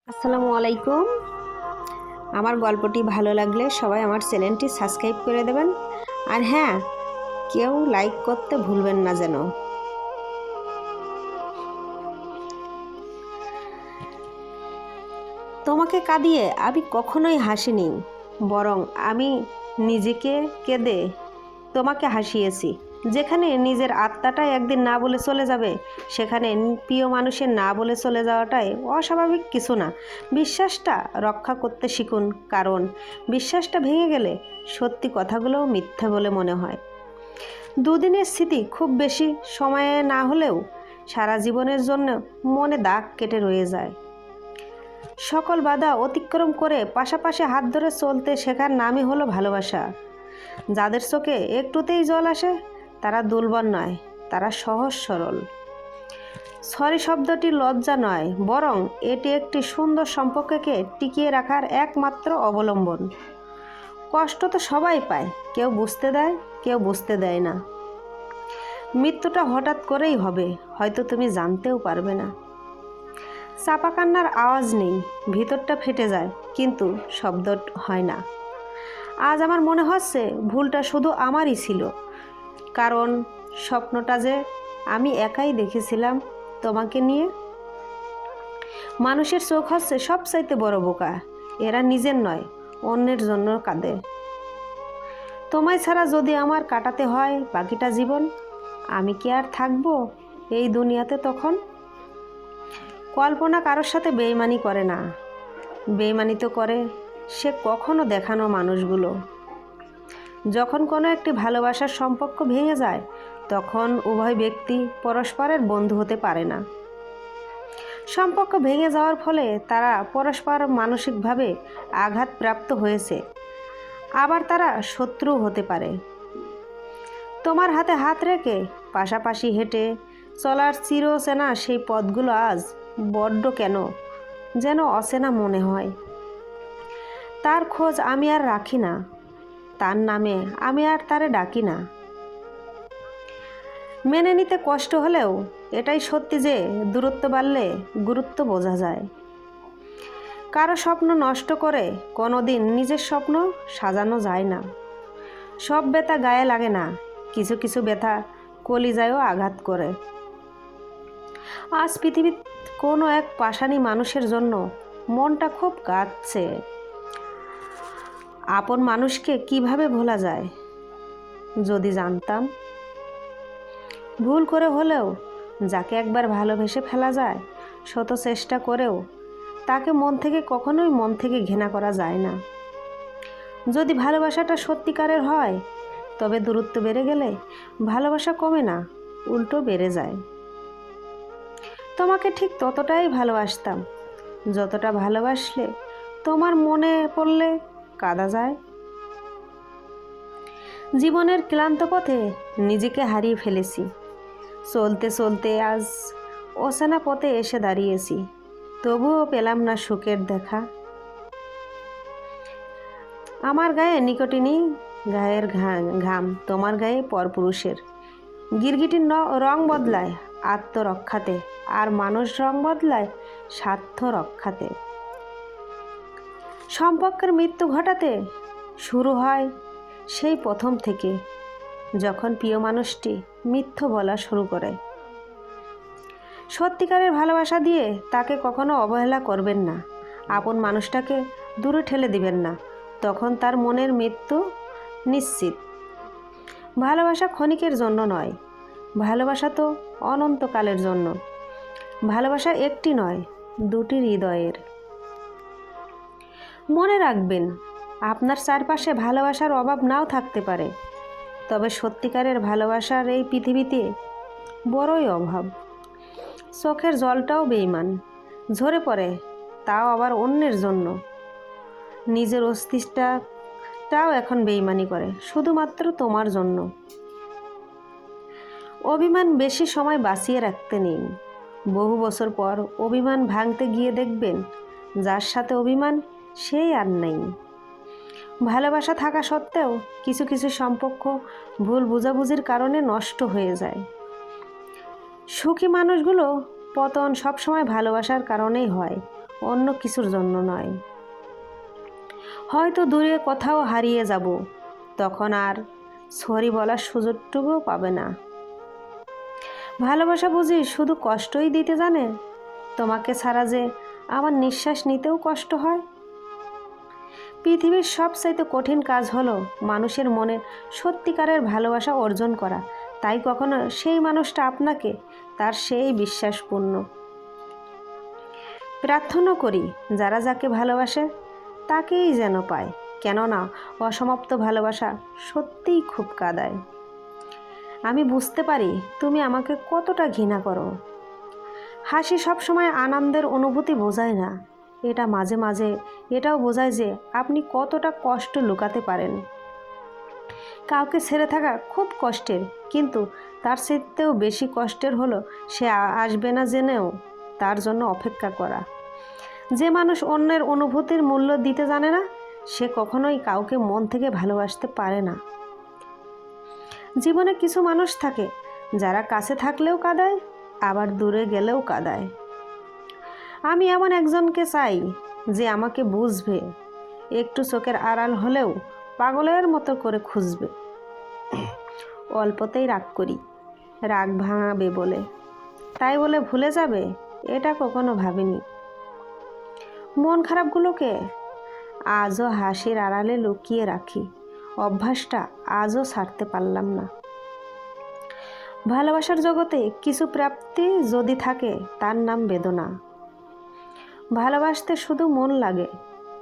আসসালামু আলাইকুম। আমার গল্পটি ভালো লাগলে সবাই আমার চ্যানেলটি সাবস্ক্রাইব করে দেবেন। আর হ্যাঁ, কেউ লাইক করতে ভুলবেন না যেন। তোমাকে কাঁদিয়ে আমি কখনোই হাসিনি, বরং আমি নিজেকে কেঁদে তোমাকে হাসিয়েছি। যেখানে নিজের আত্মাটাই একদিন না বলে চলে যাবে, সেখানে প্রিয় মানুষের না বলে চলে যাওয়াটাই অস্বাভাবিক কিছু না। বিশ্বাসটা রক্ষা করতে শিখুন, কারণ বিশ্বাসটা ভেঙে গেলে সত্যি কথাগুলোও মিথ্যে বলে মনে হয়। দুদিনের স্মৃতি খুব বেশি সময়ে না হলেও সারা জীবনের জন্য মনে দাগ কেটে রয়ে যায়। সকল বাধা অতিক্রম করে পাশাপাশি হাত ধরে চলতে শেখার নামই হলো ভালোবাসা। যাদের চোখে একটুতেই জল আসে তারা দুর্বল নয়, তারা সহজ সরল। সরি শব্দটি লজ্জা নয়, বরং এটি একটি সুন্দর সম্পর্ককে টিকিয়ে রাখার একমাত্র অবলম্বন। কষ্ট তো সবাই পায়, কেউ বুঝতে দেয়, কেউ বুঝতে দেয় না। মৃত্যুটা হঠাৎ করেই হবে, হয়তো তুমি জানতেও পারবে না। চাপা কান্নার আওয়াজ নেই, ভিতরটা ফেটে যায়, কিন্তু শব্দ হয় না। আজ আমার মনে হচ্ছে ভুলটা শুধু আমারই ছিল, কারণ স্বপ্নটা যে আমি একাই দেখেছিলাম তোমাকে নিয়ে। মানুষের চোখ হচ্ছে সবচাইতে বড় বোকা, এরা নিজের নয় অন্যের জন্য কাঁদে। তোমায় ছাড়া যদি আমার কাটাতে হয় বাকিটা জীবন, আমি কি আর থাকবো এই দুনিয়াতে তখন? কল্পনা কারোর সাথে বেইমানি করে না, বেইমানি তো করে সে কখনো দেখানো মানুষগুলো। যখন কোনো একটি ভালোবাসার সম্পর্ক ভেঙে যায়, তখন উভয় ব্যক্তি পরস্পরের বন্ধু হতে পারে না। সম্পর্ক ভেঙে যাওয়ার ফলে তারা পরস্পর মানসিকভাবে আঘাতপ্রাপ্ত হয়েছে, আবার তারা শত্রু হতে পারে। তোমার হাতে হাত রেখে পাশাপাশি হেঁটে চলার চিরচেনা সেই পথগুলো আজ বড্ড কেন যেন অচেনা মনে হয়। তার খোঁজ আমি আর রাখি না, তার নামে আমি আর তারে ডাকি না। মেনে নিতে কষ্ট হলেও এটাই সত্যি যে দূরত্ব বাড়লে গুরুত্ব বোঝা যায়। কারো স্বপ্ন নষ্ট করে কোনোদিন নিজের স্বপ্ন সাজানো যায় না। সব ব্যথা গায়ে লাগে না, কিছু কিছু ব্যথা কলিজায়ও আঘাত করে। আজ পৃথিবীর কোনো এক পাষাণী মানুষের জন্য মনটা খুব কাঁদছে। আপন মানুষকে কিভাবে ভোলা যায়? যদি জানতাম। ভুল করে হলেও যাকে একবার ভালোবেসে ফেলা যায়, শত চেষ্টা করেও তাকে মন থেকে ঘৃণা করা যায় না। যদি ভালোবাসাটা সত্যিকারের হয়, তবে দূরত্ব বেড়ে গেলে ভালোবাসা কমে না, উল্টো বেড়ে যায়। তোমাকে ঠিক ততটাই ভালোবাসতাম যতটা ভালোবাসলে তোমার মনে পড়লে কাঁদা যায়। জীবনের ক্লান্ত পথে নিজেকে হারিয়ে ফেলেছি, চলতে চলতে আজ অচেনা পথে এসে দাঁড়িয়েছি, তবুও পেলাম না সুখের দেখা। আমার গায়ে নিকটিনি গায়ের ঘাম, তোমার গায়ে পরপুরুষের। গিরগিটির রং বদলায় আত্মরক্ষাতে, আর মানুষ রং বদলায় স্বার্থ রক্ষাতে। সম্পর্কের মৃত্যু ঘটাতে শুরু হয় সেই প্রথম থেকে, যখন প্রিয় মানুষটি মিথ্যে বলা শুরু করে। সত্যিকারের ভালোবাসা দিয়ে তাকে কখনো অবহেলা করবেন না, আপন মানুষটাকে দূরে ঠেলে দিবেন না, তখন তার মনের মৃত্যু নিশ্চিত। ভালোবাসা ক্ষণিকের জন্য নয়, ভালোবাসা তো অনন্তকালের জন্য। ভালোবাসা একটি নয়, দুটি হৃদয়ের। মনে রাখবেন, আপনার চারপাশে ভালোবাসার অভাব নাও থাকতে পারে, তবে সত্যিকারের ভালোবাসার এই পৃথিবীতে বড়ই অভাব। চোখের জলটাও বেইমান, ঝরে পড়ে, তাও আবার অন্যের জন্য। নিজের অস্তিত্বটাও এখন বেইমানি করে শুধুমাত্র তোমার জন্য। অভিমান বেশি সময় বাঁচিয়ে রাখতে নেই। বহু বছর পর অভিমান ভাঙতে গিয়ে দেখবেন যার সাথে অভিমান সেই আর নেই। ভালোবাসা থাকা সত্ত্বেও কিছু কিছু সম্পর্ক ভুল বোঝাবুঝির কারণে নষ্ট হয়ে যায়। সুখী মানুষগুলো পতন সবসময় ভালোবাসার কারণেই হয়, অন্য কিছুর জন্য নয়। হয়তো দূরে কোথাও হারিয়ে যাব, তখন আর সরি বলার সুযোগটুকুও পাবে না। ভালোবাসা বুঝি শুধু কষ্টই দিতে জানে? তোমাকে ছাড়া যে আমার নিঃশ্বাস নিতেও কষ্ট হয়। পৃথিবীর সবচাইতে কঠিন কাজ হলো মানুষের মনে সত্যিকারের ভালোবাসা অর্জন করা। তাই কখনো সেই মানুষটা আপনাকে তার সেই বিশ্বাসপূর্ণ। প্রার্থনা করি যারা যাকে ভালোবাসে তাকেই যেন পায়, কেননা অসমাপ্ত ভালোবাসা সত্যিই খুব কাঁদায়। আমি বুঝতে পারি তুমি আমাকে কতটা ঘৃণা করো। হাসি সবসময় আনন্দের অনুভূতি বোঝায় না, এটা মাঝে মাঝে এটাও বোঝায় যে আপনি কতটা কষ্ট লুকাতে পারেন। কাউকে ছেড়ে থাকা খুব কষ্টের, কিন্তু তার চাইতেও বেশি কষ্টের হলো সে আসবে না জেনেও তার জন্য অপেক্ষা করা। যে মানুষ অন্যের অনুভূতির মূল্য দিতে জানে না, সে কখনোই কাউকে মন থেকে ভালোবাসতে পারে না। জীবনে কিছু মানুষ থাকে যারা কাছে থাকলেও কাঁদায়, আবার দূরে গেলেও কাঁদায়। আমি এমন একজনকে চাই যে আমাকে বুঝবে, একটু চোখের আড়াল হলেও পাগলের মতো করে খুঁজবে। অল্পতেই রাগ করি, রাগ ভাঙাবে বলে, তাই বলে ভুলে যাবে এটা কখনো ভাবিনি। মন খারাপগুলোকে আজও হাসির আড়ালে লুকিয়ে রাখি, অভ্যাসটা আজও ছাড়তে পারলাম না। ভালোবাসার জগতে কিছু প্রাপ্তি যদি থাকে তার নাম বেদনা। ভালোবাসতে শুধু মন লাগে,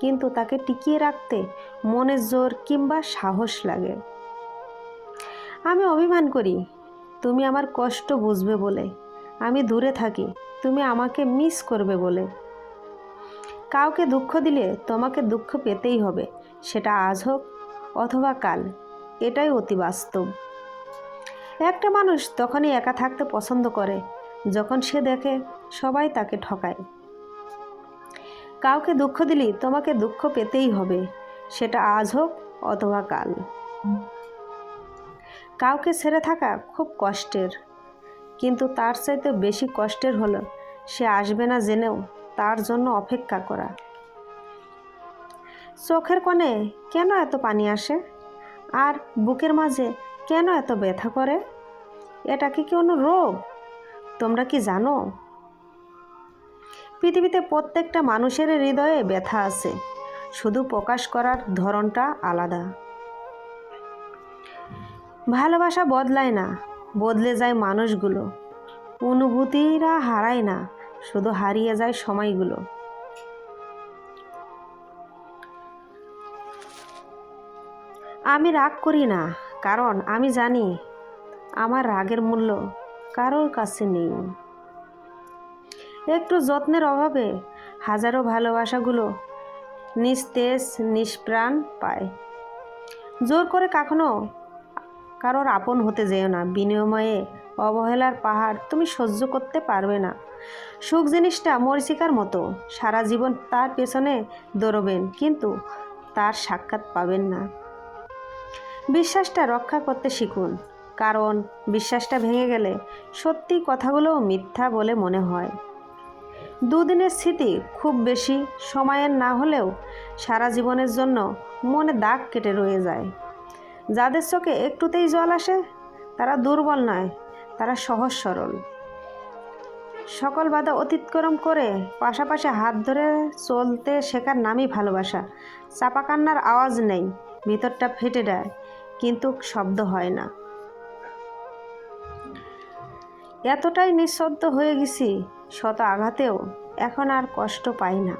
কিন্তু তাকে টিকিয়ে রাখতে মনের জোর কিংবা সাহস লাগে। আমি অভিমান করি তুমি আমার কষ্ট বুঝবে বলে, আমি দূরে থাকি তুমি আমাকে মিস করবে বলে। কাউকে দুঃখ দিলে তোমাকে দুঃখ পেতেই হবে, সেটা আজ হোক অথবা কাল, এটাই অতি বাস্তব। একটা মানুষ তখনই একা থাকতে পছন্দ করে যখন সে দেখে সবাই তাকে ঠকায়। কাউকে দুঃখ দিলে তোমাকে দুঃখ পেতেই হবে, সেটা আজ হোক অথবা কাল। কাউকে ছেড়ে থাকা খুব কষ্টের, কিন্তু তার চাইতে বেশি কষ্টের হলো সে আসবে না জেনেও তার জন্য অপেক্ষা করা। চোখের কোণে কেন এত পানি আসে, আর বুকের মাঝে কেন এত ব্যথা করে? এটা কি কোনো রোগ? তোমরা কি জানো? পৃথিবীতে প্রত্যেকটা মানুষের হৃদয়ে ব্যথা আছে, শুধু প্রকাশ করার ধরনটা আলাদা। ভালোবাসা বদলায় না, বদলে যায় মানুষগুলো। অনুভূতিরা হারায় না, শুধু হারিয়ে যায় সময়গুলো। আমি রাগ করি না, কারণ আমি জানি আমার রাগের মূল্য কারোর কাছে নেই। একটু যত্নের অভাবে হাজারো ভালোবাসাগুলো নিস্তেজ নিষ্প্রাণ পায়। জোর করে কখনো কারোর আপন হতে যেও না, বিনিময়ে অবহেলার পাহাড় তুমি সহ্য করতে পারবে না। সুখ জিনিসটা মরীচিকার মতো, সারা জীবন তার পেছনে দৌড়বেন কিন্তু তার সাক্ষাৎ পাবেন না। বিশ্বাসটা রক্ষা করতে শিখুন, কারণ বিশ্বাসটা ভেঙে গেলে সত্যি কথাগুলোও মিথ্যা বলে মনে হয়। দুদিনের স্মৃতি খুব বেশি সময়ের না হলেও সারা জীবনের জন্য মনে দাগ কেটে রয়ে যায়। যাদের চোখে একটুতেই জল আসে তারা দুর্বল নয়, তারা সহজ সরল। সকল বাধা অতিক্রম করে পাশাপাশি হাত ধরে চলতে শেখার নামই ভালোবাসা। চাপা কান্নার আওয়াজ নেই, ভিতরটা ফেটে যায় কিন্তু শব্দ হয় না। এতটাই নিঃশব্দ হয়ে গেছি শত আঘাতেও এখন আর কষ্ট পাই না।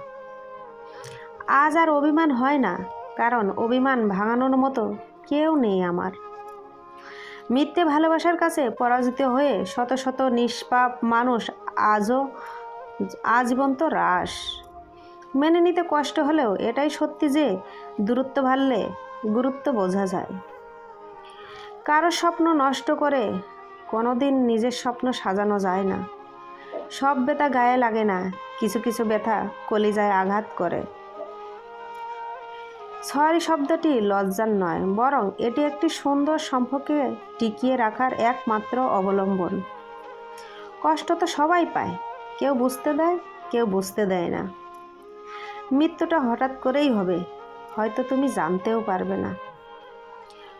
আজ আর অভিমান হয় না, কারণ অভিমান ভাঙানোর মতো কেউ নেই আমার। মিথ্যে ভালোবাসার কাছে পরাজিত হয়ে শত শত নিষ্পাপ মানুষ আজও আজীবন্ত হ্রাস। মেনে নিতে কষ্ট হলেও এটাই সত্যি যে দূরত্ব বাড়লে গুরুত্ব বোঝা যায়। কারো স্বপ্ন নষ্ট করে কোনোদিন নিজের স্বপ্ন সাজানো যায় না। সব ব্যথা গায়ে লাগে না, কিছু কিছু ব্যথা কলিজায় আঘাত করে। সরি শব্দটি লজ্জার নয়, বরং এটি একটি সুন্দর সম্পর্কে টিকিয়ে রাখার একমাত্র অবলম্বন। কষ্ট তো সবাই পায়, কেউ বুঝতে দেয় কেউ বুঝতে দেয় না। মৃত্যুটা হঠাৎ করেই হবে, হয়তো তুমি জানতেও পারবে না।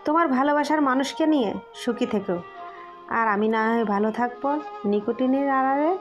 তোমার ভালোবাসার মানুষকে নিয়ে সুখী থেকো, আর আমি না হয় ভালো থাকবো নিকোটিনের আড়ালে।